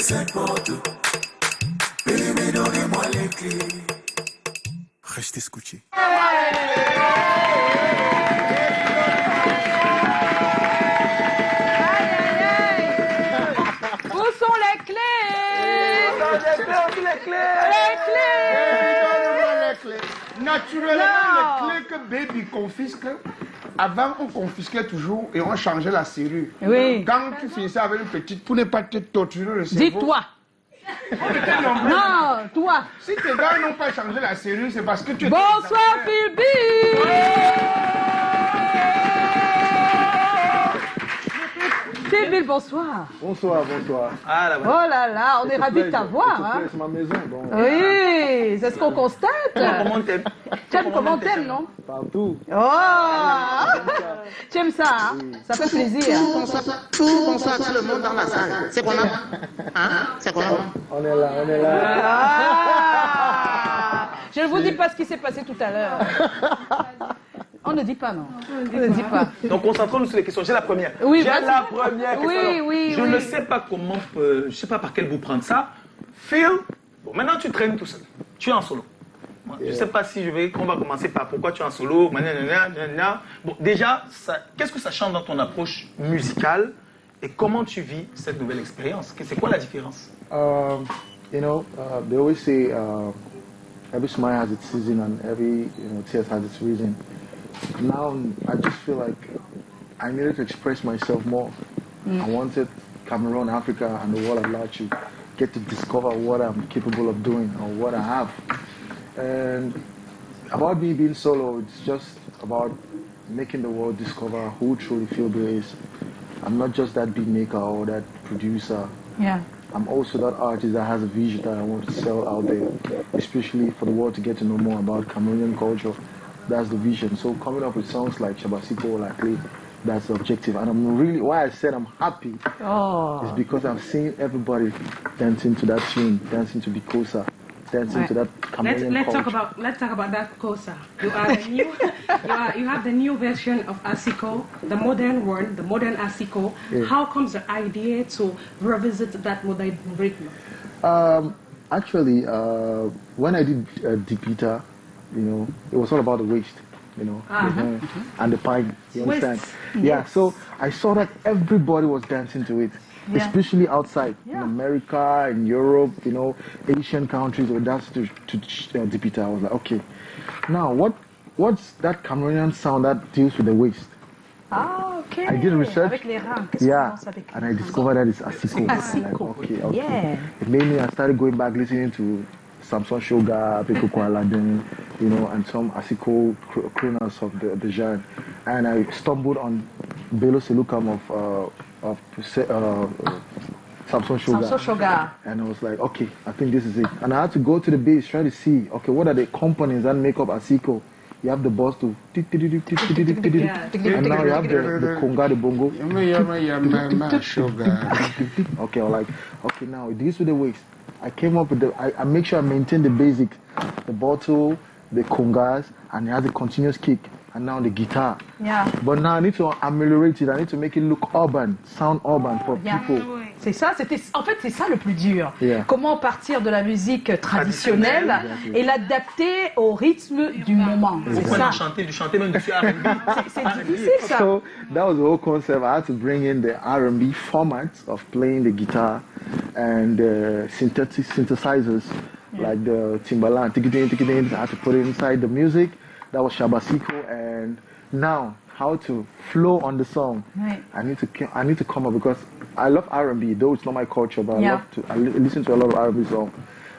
cette porte. Baby, donnez-moi les clés. Restez scotchés. Où sont les clés? Les clés. Naturellement, les clés que Baby confisque, avant on confisquait toujours et on changeait la serrure. Oui. Quand tu finissais avec une petite, pour ne pas te torturer le cerveau. Dis-toi. Non, toi. Si tes gars n'ont pas changé la serrure, c'est parce que tu es... Bonsoir, Phill Bill. Phill Bill, bonsoir. Bonsoir, bonsoir. Ah, là, Oh là là, on est ravis de t'avoir. Hein. C'est ma maison. Donc, Oui, c'est ce qu'on constate. Comment t'aimes? T'aimes comment t'aimes, non? partout. Oh. Tu aimes ça, hein? Ça fait plaisir. Tout consacre le monde dans la salle. C'est qu'on a. Hein? C'est qu'on a. On est là. Ah. Je ne vous dis pas ce qui s'est passé tout à l'heure. On ne dit pas, non. On ne dit pas. Donc concentrons-nous sur les questions. J'ai la première. Oui, J'ai vas-y. la première question. Alors, Oui. Je ne sais pas comment, je ne sais pas par quel bout prendre ça. Phil, bon, maintenant tu traînes tout seul. Tu es en solo. Moi, je ne sais pas si on va commencer par pourquoi tu es en solo. Bon, déjà, qu'est-ce que ça change dans ton approche musicale et comment tu vis cette nouvelle expérience? C'est quoi la différence? They always say every smile has its season and every tear has its reason. Now I just feel like I needed to express myself more. I wanted Cameroon, Africa, and the world at large to get to discover what I'm capable of doing or what I have. And about me being solo, it's just about making the world discover who truly Phill Bill is. I'm not just that beat maker or that producer. Yeah. I'm also that artist that has a vision that I want to sell out there, especially for the world to get to know more about Cameroonian culture. That's the vision. So coming up with songs like Shabasiko, like Cliquez, that's the objective. And I'm really, why I said I'm happy is because I'm seeing everybody dancing to that tune, dancing to Bikosa, dancing to that Cameroonian culture. Let's talk about that Kosa. You have the new version of Asiko, the modern one, the modern Asiko. Yeah. How comes the idea to revisit that modern rhythm? Actually, when I did Dipita, it was all about the waist, and the pine. You understand? Yeah. So I saw that everybody was dancing to it. Yeah. Especially outside, in America, in Europe, Asian countries were dancing to Dipita. I was like, okay, now what's that Cameroonian sound that deals with the waist? Ah, okay. I did research. Avec les reins. And I discovered that it's Asiko. Asiko. Like, okay. Yeah. It made me, I started going back listening to Samson Shoga, Peko Kwaladin, and some Asiko crooners of the genre. And I stumbled on Belo Selukam of Samson Shoga. And I was like, okay, I think this is it. And I had to go to the base, try to see, okay, what are the components that make up Asiko? You have the boss to and now you have the conga, the bongo. Okay, I'm like, okay, now this with the waist. I came up with I make sure I maintain the basics, the bottle, the congas, and it has a continuous kick, and now the guitar. Yeah. But now I need to ameliorate it. I need to make it look urban, sound urban for people. C'est ça, en fait, c'est ça le plus dur. Yeah. Comment partir de la musique traditionnelle et l'adapter au rythme du moment. C'est ça. Du chanter même du R&B. C'est difficile, ça. So that was the whole concept. I had to bring in the R&B format of playing the guitar and the synthesizers like the timbaland. I had to put it inside the music. That was Shabasiko, and now how to flow on the song. Right. I need to come up because I love R&B, though it's not my culture, but I listen to a lot of R&B songs.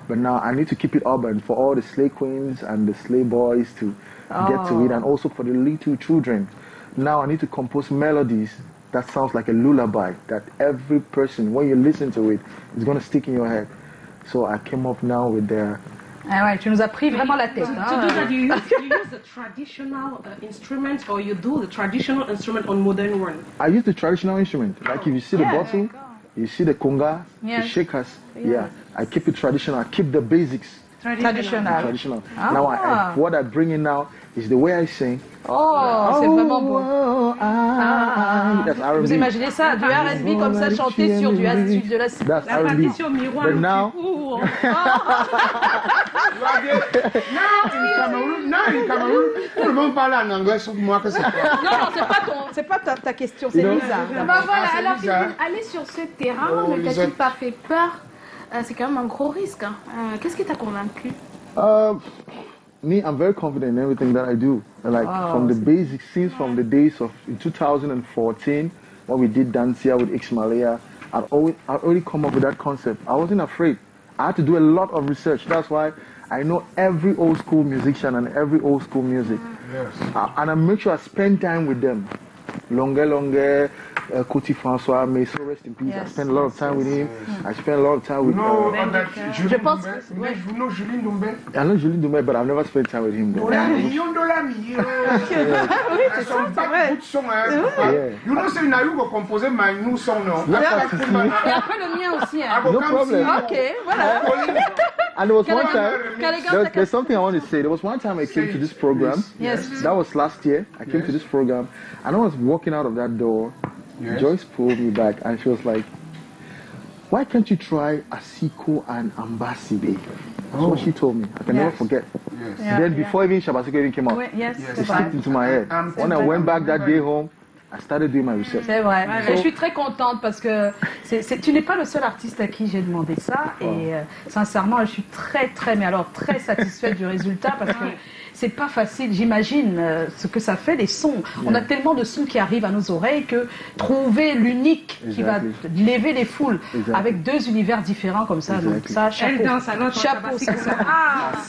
But now I need to keep it urban for all the slay queens and the slay boys to get to it, and also for the little children. Now I need to compose melodies that sounds like a lullaby that every person, when you listen to it, is going to stick in your head. So I came up now with the... Ah ouais, tu nous as pris vraiment la tête. To do that, you use the traditional instrument, or you do the traditional instrument on modern one? I use the traditional instrument. Like if you see the bottle, you see the conga, the shakers. Yeah, I keep it traditional. I keep the basics. Traditional. Now what I bring in now is the way I sing. Oh, c'est vraiment beau. That's R&B. Vous imaginez ça, du R&B comme ça, chanté sur du acide de la... That's La R&B. partition miroir. But now, Now in Cameroun, tout le monde parle en anglais sauf moi que c'est quoi. Non, c'est pas ta question, c'est Lisa. Bah voilà, c'est alors bizarre. aller sur ce terrain Oh, ne Lisa. t'a-t-il pas fait peur? C'est quand même un gros risque. Hein. Qu'est-ce qui t'a convaincu? me, I'm very confident in everything that I do. Like from the basic since from the days of in 2014 when we did Dancia with Ixmalia, I'd already come up with that concept. I wasn't afraid. I had to do a lot of research. That's why I know every old school musician and every old school music. Yes. And I make sure I spend time with them. Longue, Koti François, may so rest in peace. I spend a lot of time with him. I spend a lot of time with No, Je pense que... you know Julien Doumbé? I know Julie Dumais, but I've never spent time with him though. $1 million. Some bad good song. You know, say now you go compose my new song now. Et après le mien aussi. Hein. No problem. Ok, voilà. And there was one time, Callaghan, there's something I want to say. There was one time I came to this program. Yes. That was last year. I came to this program, and I was walking out of that door. Yes. Joyce pulled me back, and she was like, "Why can't you try Asiko and Ambassador?" That's what she told me. I can never forget. Yes. Yeah, Then before even Shabasiko even came out, Oui, yes, Yes. c'est it vrai. slipped into my head. When I went back that day home, I started doing my research. C'est vrai. Et je suis très contente parce que tu n'es pas le seul artiste à qui j'ai demandé ça. Et sincèrement, je suis mais alors très satisfaite du résultat parce que c'est pas facile. J'imagine ce que ça fait, les sons. On a tellement de sons qui arrivent à nos oreilles que trouver l'unique qui va lever les foules avec deux univers différents comme ça. Donc ça, Elle chapeau. danse à notre Chapeau, sincèrement.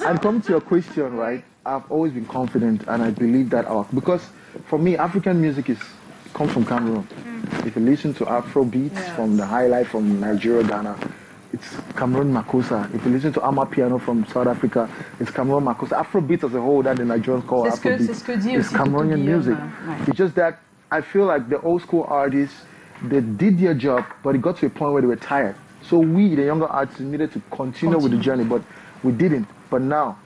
And come to your question, right? I've always been confident, and I believe that because for me, African music comes from Cameroon. If you listen to Afro beats from the highlight from Nigeria, Ghana, it's Cameroon Makossa. If you listen to Amapiano from South Africa, it's Cameroon Makossa. Afro beats as a whole that the Nigerians call C'est Afro ce que dit It's aussi Cameroonian Guillaume, music. ouais. It's just that I feel like the old school artists, they did their job, but it got to a point where they were tired. So we, the younger artists, needed to continue with the journey, but we didn't. But now,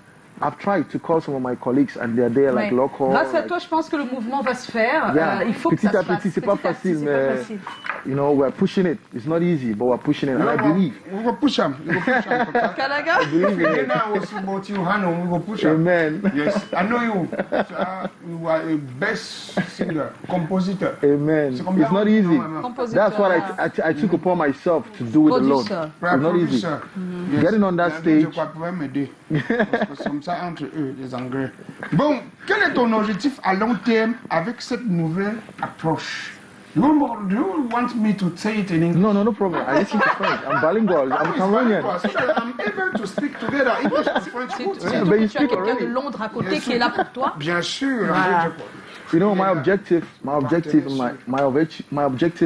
I've tried to call some of my colleagues and they're there like local. Grâce à like, toi, je pense que le mouvement va se faire. yeah, Il faut que ça petit se à fasse. petit, c'est pas Petit à petit, facile, c'est pas mais facile. you know, we're pushing it. It's not easy, but we're pushing it, and I believe. We go push him. We go push him. Callaghan? Believe in it. Now was about you, Hannah. We go push him. Amen. Yes, I know you. You are a best singer, compositor. Amen. C'est It's combien not on- easy. non, non. Compositeur. That's what I took upon myself to do it alone. Producer. It's not easy. Producer. Yes. Getting on that Je stage. crois pouvoir m'aider. Parce que comme ça, entre eux, les Anglais. Bon, quel est ton objectif à long terme avec cette nouvelle approche? Do you want me to say it in English? No problem. I listen to French. I'm bilingual. I'm Cameroonian. I'm able to speak together English and French. Good. Surtout but que you tu as speak quelqu'un de already. Londres à côté qui est là pour toi. Bien sûr. Voilà. You know, my objective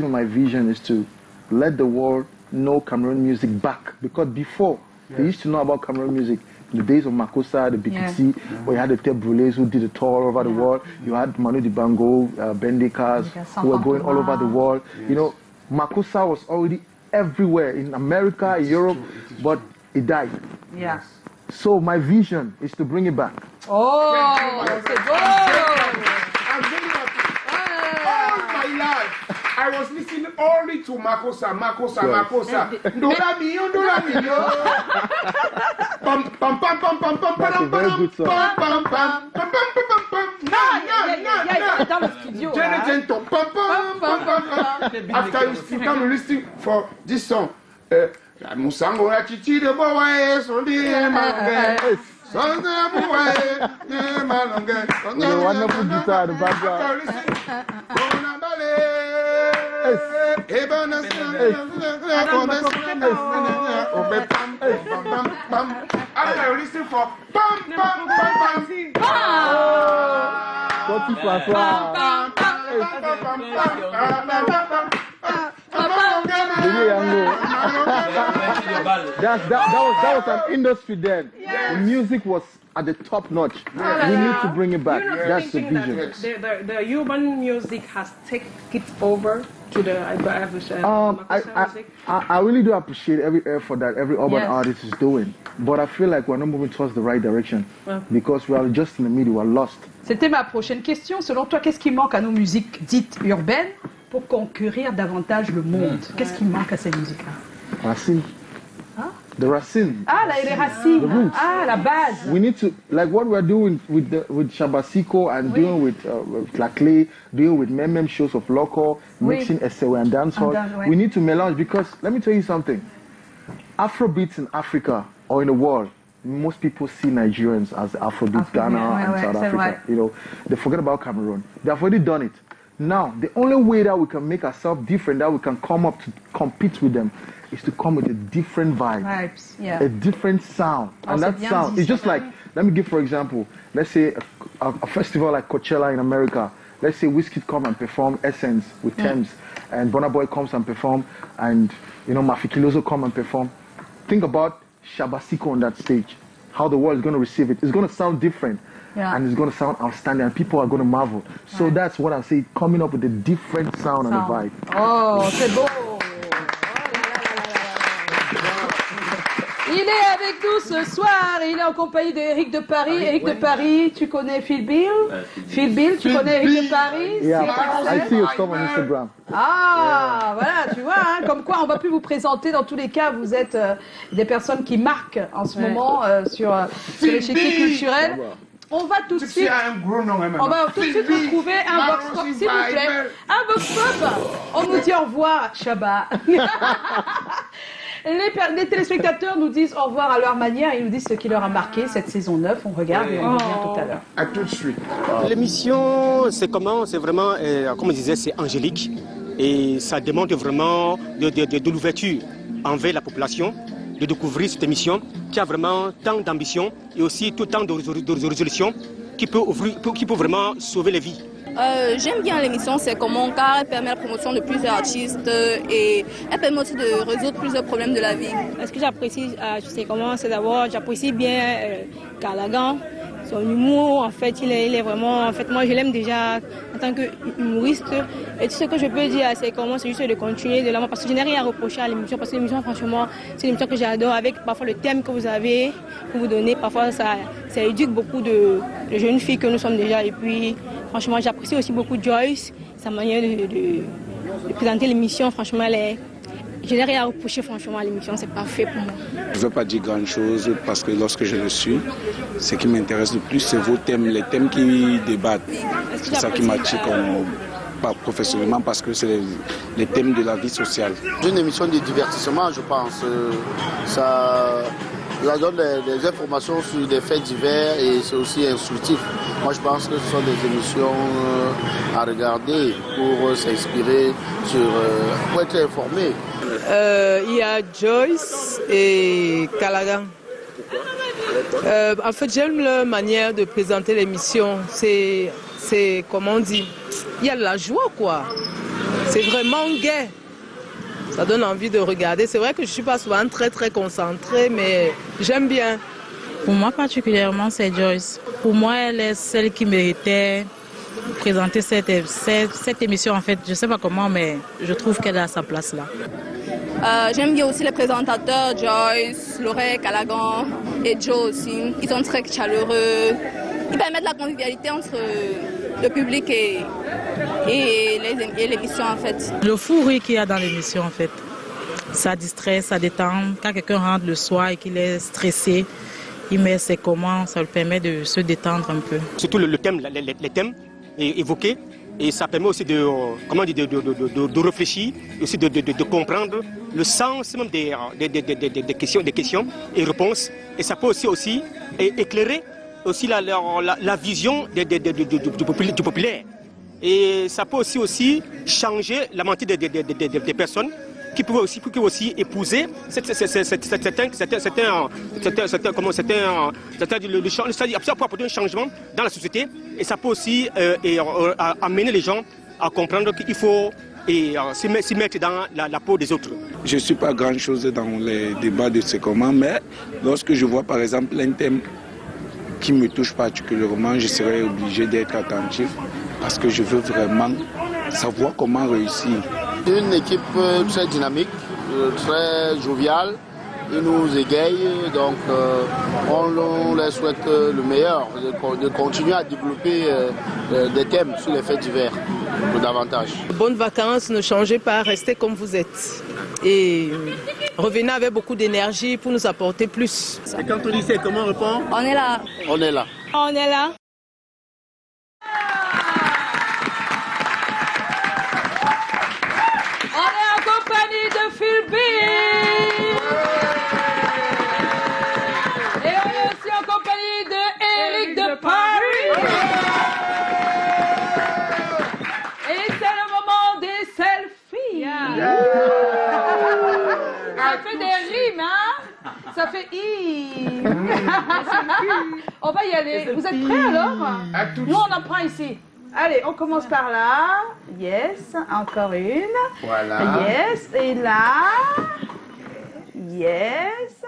and my vision is to let the world know Cameroon music back. Because before, they used to know about Cameroon music. In the days of Makossa, the Bikisi, where you had the Tep Brûlés who did a tour all over the world. You had Manu Dibango, Bendekas, who were going all over the world. You know, Makossa was already everywhere in America, Europe, but it died. Yeah. So my vision is to bring it back. Oh, c'est beau! I'm very happy. All my life, I was listening only to Makossa. Dola million. Pam pam pam pam pam pam That's a very good song. pam pam pam pam pam pam. Yeah, dans le studio. hein. Gentle, pam pam pam pam pam. After you come listening for this song, Musango la chichi de boy, so dear malonga. So dear boy, malonga. With a wonderful guitar in the background. After you listen for pam pam pam pam. Koti François. That was an industry then. music was at the top notch. We need to bring it back. You're not That's the thinking vision. that the urban music has taken it over to the I really do appreciate every effort that every urban Yes. artist is doing. But I feel like we're not moving towards the right direction because we are just in the middle, we're lost. C'était ma prochaine question. Selon toi, qu'est-ce qui manque à nos musiques dites urbaines pour conquérir davantage le monde? Qu'est-ce qui manque à ces musiques-là? Racine. Huh? The racine. Ah, là, les racines. The roots. Ah, la base. We need to, like what we're doing with Shabasiko and doing with Cliquez, doing with mem shows of local, mixing SOCIETE and dancehall. We need to melange because, let me tell you something, Afrobeats in Africa or in the world, most people see Nigerians as Afrobeat, Ghana and South Africa. You know, they forget about Cameroon. They've already done it. Now, the only way that we can make ourselves different, that we can come up to compete with them, is to come with a different vibe, a different sound. And that sound is just like, let me give for example, let's say a festival like Coachella in America. Let's say Wizkid come and perform Essence with Thames, and Burna Boy comes and perform, and you know Mafikiloso come and perform. Think about Shabasiko on that stage, how the world is going to receive it. It's going to sound different. And it's going to sound outstanding and people are going to marvel. So that's what I say, coming up with a different sound and a vibe. Oh, c'est beau. Il est avec nous ce soir, il est en compagnie d'Éric de Paris. Éric de Paris, tu connais Phill Bill? Phill Bill, tu connais Éric de Paris? Yeah, I see your stuff on Instagram. Ah, voilà, tu vois, hein, comme quoi on va plus vous présenter. Dans tous les cas, vous êtes des personnes qui marquent en ce moment sur l'échiquier culturel. On va tout de suite retrouver un vox pop, s'il vous plaît. Un vox pop. On nous dit au revoir, Shabba. Les téléspectateurs nous disent au revoir à leur manière. Ils nous disent ce qui leur a marqué cette saison 9. On regarde et on revient tout à l'heure. À tout de suite. L'émission, c'est comment? C'est vraiment, comme on disait, c'est angélique. Et ça demande vraiment de l'ouverture envers la population, de découvrir cette émission qui a vraiment tant d'ambition et aussi tout tant de résolution qui peut vraiment sauver les vies. J'aime bien l'émission, c'est comment car elle permet la promotion de plusieurs artistes et elle permet aussi de résoudre plusieurs problèmes de la vie. Ce que j'apprécie, je sais comment, c'est d'abord, j'apprécie bien Callaghan, son humour, en fait, il est vraiment, en fait, moi je l'aime déjà en tant qu'humoriste. Et tout ce que je peux dire, c'est comment, c'est juste de continuer de l'amour, parce que je n'ai rien à reprocher à l'émission, parce que l'émission, franchement, c'est une émission que j'adore, avec parfois le thème que vous avez, que vous donnez, parfois ça éduque beaucoup de jeunes filles que nous sommes déjà, et puis, franchement, j'apprécie aussi beaucoup Joyce, sa manière de présenter l'émission, franchement, je n'ai rien à reprocher, franchement, à l'émission, c'est parfait pour moi. Je ne veux pas dire grand-chose parce que lorsque je le suis, ce qui m'intéresse le plus, c'est vos thèmes, les thèmes qui débattent. C'est ça qui m'attire pas professionnellement parce que c'est les thèmes de la vie sociale. C'est une émission de divertissement, je pense. Ça donne des informations sur des faits divers et c'est aussi instructif. Moi, je pense que ce sont des émissions à regarder pour s'inspirer, pour être informé. Il y a Joyce et Callaghan. En fait, j'aime leur manière de présenter l'émission. C'est comment on dit, il y a de la joie, quoi. C'est vraiment gai. Ça donne envie de regarder. C'est vrai que je ne suis pas souvent très concentrée, mais j'aime bien. Pour moi particulièrement, c'est Joyce. Pour moi, elle est celle qui méritait de présenter cette émission. En fait, je ne sais pas comment, mais je trouve qu'elle a sa place là. J'aime bien aussi les présentateurs, Joyce, Laurel, Callaghan et Joe aussi. Ils sont très chaleureux. Ils permettent la convivialité entre le public et l'émission en fait. Le fou rire qu'il y a dans l'émission en fait, ça distrait, ça détend. Quand quelqu'un rentre le soir et qu'il est stressé, il met ses commandes, ça lui permet de se détendre un peu. Surtout les thèmes évoqués, et ça permet aussi de réfléchir, aussi de comprendre le sens même des questions et réponses. Et ça peut aussi éclairer aussi la vision du populaire. Et ça peut aussi changer la mentalité des personnes qui peuvent aussi épouser ça peut apporter un changement dans la société et ça peut aussi amener les gens à comprendre qu'il faut et s'y mettre dans la peau des autres. Je ne suis pas grand-chose dans les débats de ce comment, mais lorsque je vois par exemple un thème qui me touche particulièrement, je serai obligé d'être attentif parce que je veux vraiment savoir comment réussir. C'est une équipe très dynamique, très joviale. Ils nous égayent, donc on leur souhaite le meilleur, de continuer à développer des thèmes sur les faits divers, davantage. Bonnes vacances, ne changez pas, restez comme vous êtes. Et revenez avec beaucoup d'énergie pour nous apporter plus. Et quand on dit c'est, comment on répond? On est là. On est là. On est là. On est en compagnie de Phill Bill. Et on est aussi en compagnie de Eric de Paris. Et c'est le moment des selfies. Ça fait des rimes, hein? Ça fait i. On va y aller. Vous êtes prêts alors? Nous on en prend ici. Allez, on commence par là. Yes, encore une. Voilà. Yes, et là. Yes.